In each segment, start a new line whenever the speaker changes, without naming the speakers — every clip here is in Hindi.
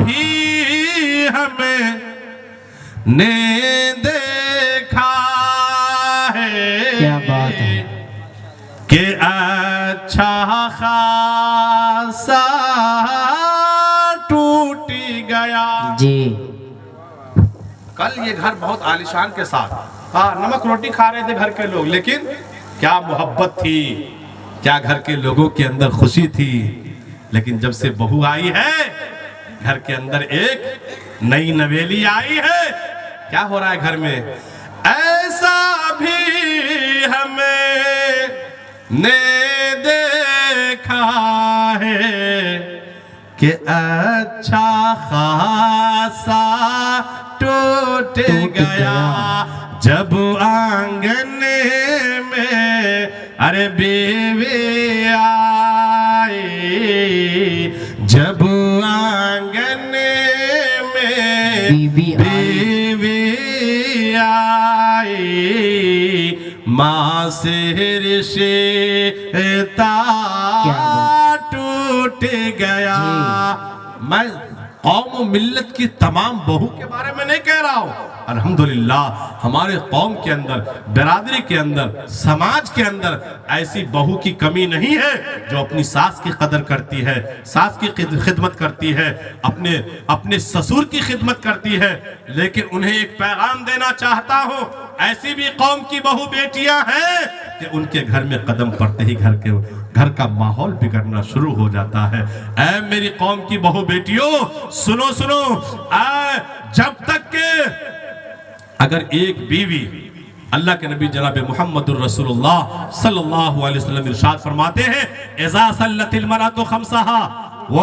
भी हमें ने देखा है,
क्या बात है
कि अच्छा खासा टूट गया।
जी।
कल ये घर बहुत आलिशान के साथ, हाँ, नमक रोटी खा रहे थे घर के लोग, लेकिन क्या मोहब्बत थी, क्या घर के लोगों के अंदर खुशी थी। लेकिन जब से बहू आई है, घर के अंदर एक नई नवेली आई है, क्या हो रहा है घर में? ऐसा भी हमें ने देखा है कि अच्छा खासा टूट गया जब आंगन में अरे बीवी आई, जब आंगन में बीवी आई, माँ से रिश्ता टूट गया। मैं कौम मिल्लत की तमाम बहू के बारे में नहीं कह रहा हूं, अल्हम्दुलिल्लाह हमारे कौम के अंदर, बिरादरी के अंदर, समाज के अंदर ऐसी बहू की कमी नहीं है जो अपनी सास की कदर करती है, सास की खिदमत करती है, अपने ससुर की खिदमत करती है। लेकिन उन्हें एक पैगाम देना चाहता हूं, ऐसी भी कौम की बहू बेटियां हैं कि उनके घर में कदम पड़ते ही घर का माहौल बिगड़ना शुरू हो जाता है। ऐ मेरी कौम की बहू बेटियों, सुनो सुनो, जब तक के अगर एक बीवी, अल्लाह के नबी जनाब मुहम्मदुर रसूलुल्लाह सल्लल्लाहु अलैहि वसल्लम इरशाद फरमाते हैं, इज़ा सल्लतिल मरअतु खम्सहा व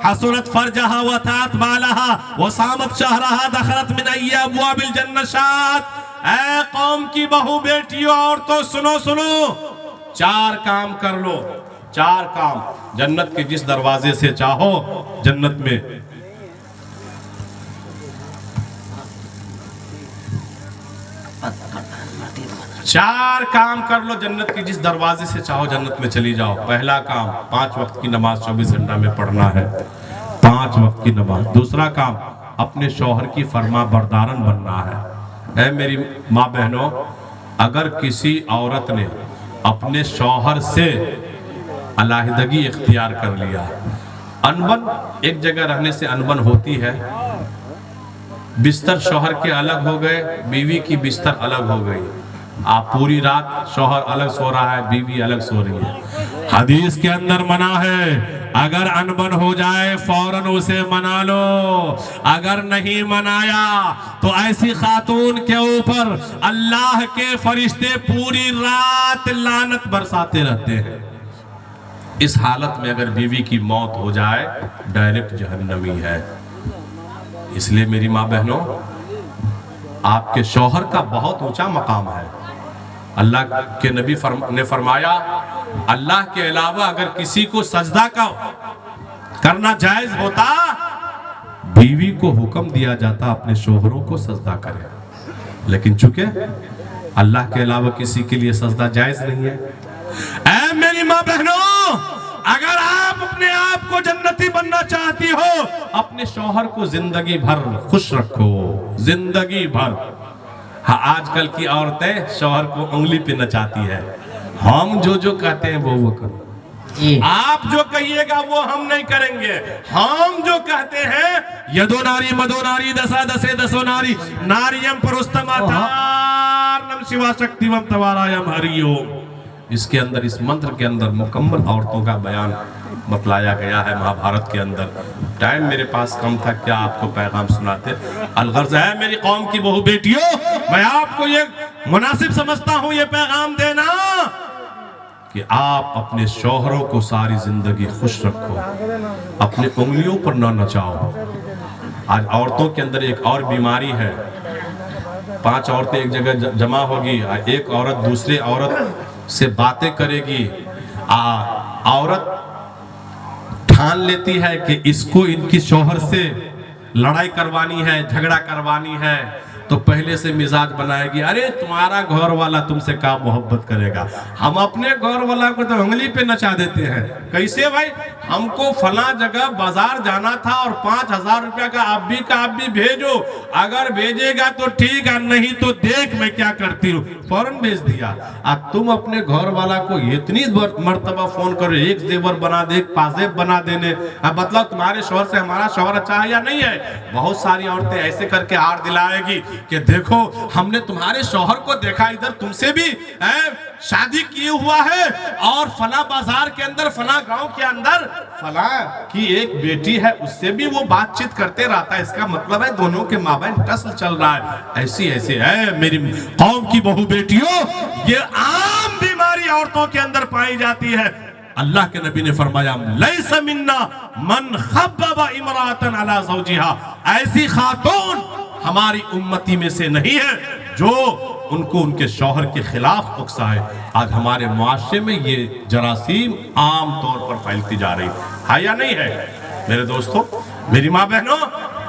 हसनत फरजहा व तात बालहा व सामत शहरहा दखलत मिन अय्यि अबवाबिल जन्नत। ऐ कौम की बहू बेटियों, औरतों, सुनो सुनो, 4 काम कर लो, 4 काम, जन्नत के जिस दरवाजे से चाहो जन्नत में, चार काम कर लो, जन्नत के जिस दरवाजे से चाहो जन्नत में चली जाओ। पहला काम, 5 वक्त की नमाज 24 घंटा में पढ़ना है, 5 वक्त की नमाज। दूसरा काम, अपने शौहर की फरमा बरदारन बनना है। ऐ मेरी माँ बहनों, अगर किसी औरत ने अपने शौहर से अलहदगी इख्तियार कर लिया, अनबन, एक जगह रहने से अनबन होती है, बिस्तर शौहर के अलग हो गए, बीवी की बिस्तर अलग हो गई, आप पूरी रात शौहर अलग सो रहा है, बीवी अलग सो रही है। हदीस के अंदर मना है, अगर अनबन हो जाए फौरन उसे मना लो, अगर नहीं मनाया तो ऐसी खातून के ऊपर अल्लाह के फरिश्ते पूरी रात लानत बरसाते रहते हैं। इस हालत में अगर बीवी की मौत हो जाए, डायरेक्ट जहन्नमी है। इसलिए मेरी माँ बहनों, आपके शौहर का बहुत ऊंचा मकाम है। अल्लाह के नबी ने फरमाया, अल्लाह के अलावा अगर किसी को सजदा का करना जायज होता, बीवी को हुक्म दिया जाता अपने शौहरों को सजदा करे, लेकिन चूंकि अल्लाह के अलावा किसी के लिए सजदा जायज नहीं है। ऐ मेरी माँ बहनों, अगर आप अपने आप को जन्नती बनना चाहती हो, अपने शौहर को जिंदगी भर खुश रखो, जिंदगी भर। हाँ, आजकल की औरतें शौहर को उंगली पे नचाती है, हम जो कहते हैं वो करो, आप जो कहिएगा वो हम नहीं करेंगे, हम जो कहते हैं यदो नारी मदो नारी दशा दशे दसो नारी नारियम परुस्तमातार्नम शिवा शक्तिवम तवारायम हरिओम। इसके अंदर, इस मंत्र के अंदर मुकम्मल औरतों का बयान बतलाया गया है महाभारत के अंदर। टाइम मेरे पास कम था, क्या आपको पैगाम सुनाते। अलगर्ज है मेरी कौम की बहू बेटियों, मैं आपको ये मुनासिब समझता हूँ ये पैगाम देना कि आप अपने शौहरों को सारी जिंदगी खुश रखो, अपने उंगलियों पर ना नचाओ। आज औरतों के अंदर एक और बीमारी है, 5 औरतें एक जगह जमा होगी, एक औरत दूसरे औरत से बातें करेगी, औरत ठान लेती है कि इसको इनकी शौहर से लड़ाई करवानी है, झगड़ा करवानी है, तो पहले से मिजाज बनाएगी, अरे तुम्हारा घर वाला तुमसे क्या मोहब्बत करेगा, हम अपने घर वाला को तो उंगली पे नचा देते हैं। कैसे भाई? हमको फला जगह बाजार जाना था और 5,000 रुपया का आप भी भेजो, अगर भेजेगा तो ठीक है, नहीं तो देख मैं क्या करती हूँ। फौरन भेज दिया। अब तुम अपने घर वाला को इतनी मर्तबा फोन करो, एक जेवर बना दे, एक पाजेब बना देने। अब मतलब तुम्हारे शौहर से हमारा शौहर अच्छा है या नहीं है? बहुत सारी औरतें ऐसे करके हार दिलाएगी कि देखो हमने तुम्हारे शौहर को देखा, इधर तुमसे भी शादी किए हुआ है और फला बाजार के अंदर, फला गांव के अंदर फला की एक बेटी है, उससे भी वो बातचीत करते रहता है। इसका मतलब है दोनों के माबैन टसल चल रहा है। ऐसी ऐसे है मेरी कौम की बहू बेटियों, ये आम बीमारी औरतों के अंदर पाई जाती है। अल्लाह के नबी ने फरमाया, लैसा मिन्ना मन खब्बबा इमरातन अला ज़ौजिहा, ऐसी खातून हमारी उम्मती में से नहीं है जो उनको उनके शौहर के खिलाफ उकसाए। आज हमारे मुआशरे में ये जरासीम आम तौर पर फैलती जा रही है या नहीं है? मेरे दोस्तों, मेरी माँ बहनों,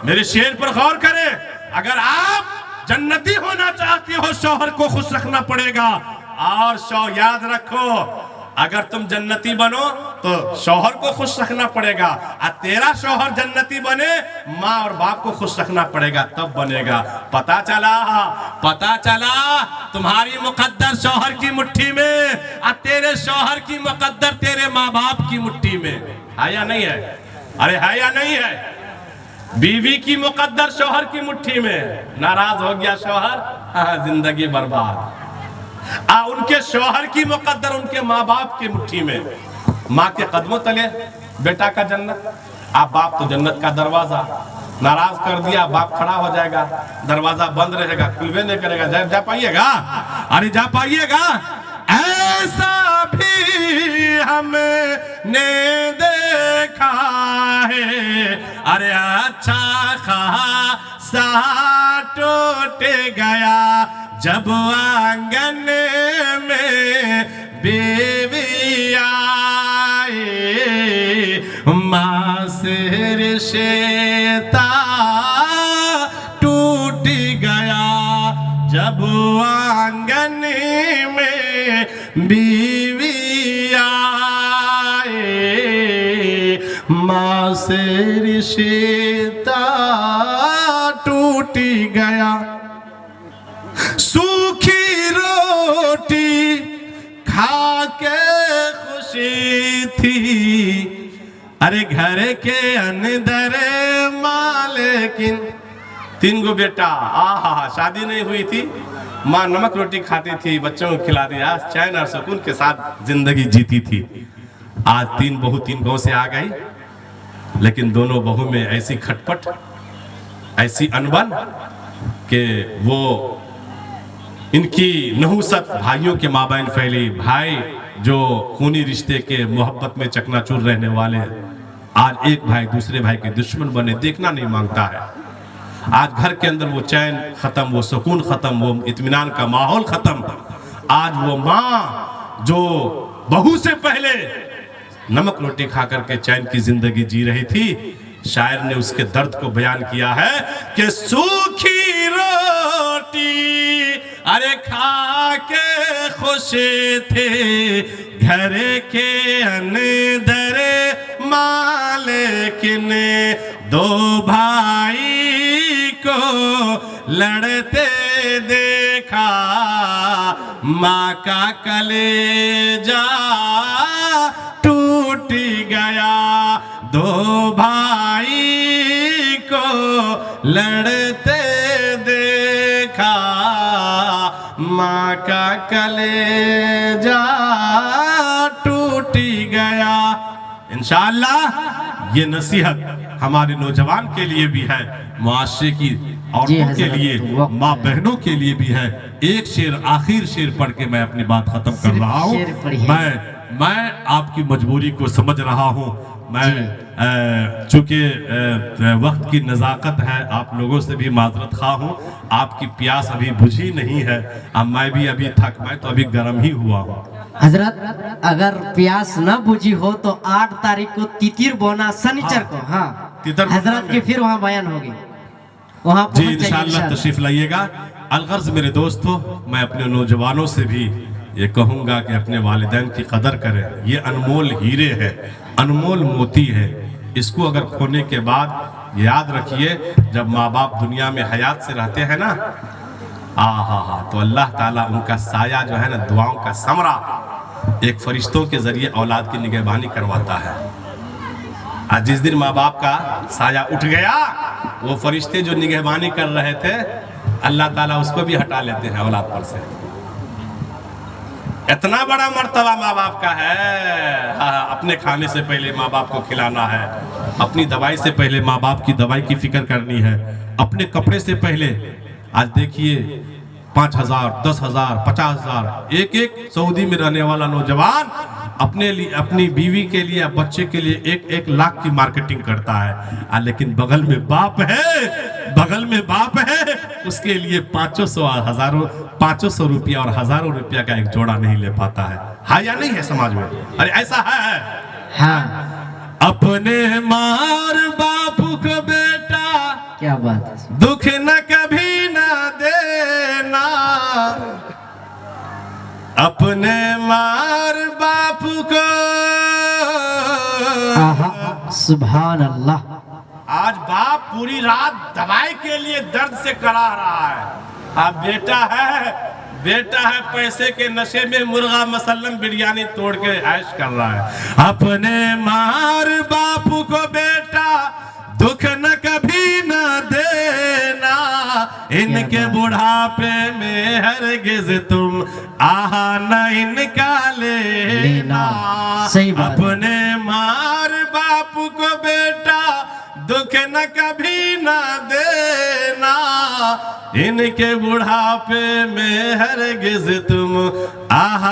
मेरे शेर पर गौर करें। अगर आप जन्नती होना चाहती हो, शौहर को खुश रखना पड़ेगा। और याद रखो, अगर तुम जन्नती बनो तो शौहर को खुश रखना पड़ेगा, और तेरा शौहर जन्नती बने, माँ और बाप को खुश रखना पड़ेगा, तब बनेगा। पता चला तुम्हारी मुकद्दर शौहर की मुट्ठी में, और तेरे शौहर की मुकद्दर तेरे माँ बाप की मुट्ठी में है या नहीं है? अरे है या नहीं है? बीवी की मुकद्दर शौहर की मुट्ठी में, नाराज हो गया शौहर, जिंदगी बर्बाद। उनके शौहर की मुकद्दर उनके माँ बाप की मुट्ठी में, माँ के कदमों तले बेटा का जन्नत, आप बाप तो जन्नत का दरवाजा। नाराज कर दिया, बाप खड़ा हो जाएगा, दरवाजा बंद रहेगा, खुलवे नहीं करेगा। जा पाइएगा? अरे जा पाइएगा? ऐसा भी हमने देखा है, अरे अच्छा खासा टूट गया जब आंगन में बेबी आए, माँ से रिश्ता टूट गया जब आंगन में बीवी आए, माँ से रिश्ता टूट गया। सूखी रोटी खा के खुशी थी, अरे घर के अंदर माँ, लेकिन 3 गो बेटा, आहा, शादी नहीं हुई थी, माँ नमक रोटी खाती थी, बच्चों को खिला दिया, चैन और सुकून के साथ जिंदगी जीती थी। आज 3 बहू 3 गांव से आ गई, लेकिन दोनों बहू में ऐसी खटपट, ऐसी अनबन कि वो इनकी नहुसत भाइयों के माबैन फैली। भाई जो खूनी रिश्ते के मोहब्बत में चकनाचूर रहने वाले, आज एक भाई दूसरे भाई के दुश्मन बने, देखना नहीं मांगता है। आज घर के अंदर वो चैन खत्म, वो सुकून खत्म, वो इत्मीनान का माहौल खत्म। आज वो माँ जो बहू से पहले नमक रोटी खा करके चैन की जिंदगी जी रही थी, शायर ने उसके दर्द को बयान किया है कि सूखी रोटी अरे खा के खुश थे, घर के अंदर मालिकिन दो भाई को लड़ते देखा, माँ का कलेजा टूट गया, दो भाई को लड़ते देखा, माँ का कलेजा टूट गया। इंशाअल्लाह ये नसीहत हमारे नौजवान के लिए भी है, मुआशरे की औरतों के लिए, माँ बहनों के लिए भी है। एक शेर, आखिर शेर पढ़ के मैं अपनी बात खत्म कर रहा हूँ। मैं आपकी मजबूरी को समझ रहा हूँ। मैं चूंकि वक्त की नज़ाकत है, आप लोगों से भी माजरत खा हूँ, आपकी प्यास अभी बुझी नहीं है। अब मैं भी अभी मैं तो अभी गर्म ही हुआ हूँ।
हजरत, अगर प्यास न बुझी हो तो 8 तारीख को तितिर बोना शनिचर को, हाँ हजरत की फिर वहाँ बयान होगी, वहाँ
जी इंशाअल्लाह तशरीफ लाइएगा। अलगर्ज मेरे दोस्तों, मैं अपने नौजवानों से भी ये कहूँगा कि अपने वालिदैन की कदर करें। ये अनमोल हीरे है, अनमोल मोती है। इसको अगर खोने के बाद याद रखिए, जब माँ बाप दुनिया में हयात से रहते हैं ना, तो अल्लाह ताला उनका साया जो है ना, दुआओं का समरा एक फरिश्तों के जरिए औलाद की निगहबानी करवाता है। आज जिस दिन माँ बाप का साया उठ गया, वो फरिश्ते जो निगहबानी कर रहे थे, अल्लाह ताला उसको भी हटा लेते हैं औलाद पर से। इतना बड़ा मर्तबा माँ बाप का है। अपने खाने से पहले माँ बाप को खिलाना है, अपनी दवाई से पहले माँ बाप की दवाई की फिक्र करनी है, अपने कपड़े से पहले। आज देखिए 5,000, 10,000, 50,000 एक सऊदी में रहने वाला नौजवान अपने लिए, अपनी बीवी के लिए, बच्चे के लिए 1-1 लाख की मार्केटिंग करता है। लेकिन बगल में बाप है, उसके लिए 500 रुपया और हजारों रुपया का एक जोड़ा नहीं ले पाता है या नहीं है समाज में? अरे ऐसा है।
हाँ,
अपने मार बाप को बेटा,
क्या बात है,
दुख न कभी न देना। अपने मार बाप को,
सुभान अल्लाह।
आज बाप पूरी रात दवाई के लिए दर्द से करा रहा है। अब बेटा है पैसे के नशे में मुर्गा मसल्लम बिरयानी तोड़ के ऐश कर रहा है। अपने मार बाप को बेटा दुख न कभी न देना, इनके बुढ़ापे में हरगिज तुम आहा न इनका लेना।
सही बात।
अपने मार बाप को बेटा दुख न कभी न देना, इनके बुढ़ापे में हरगिज तुम आहा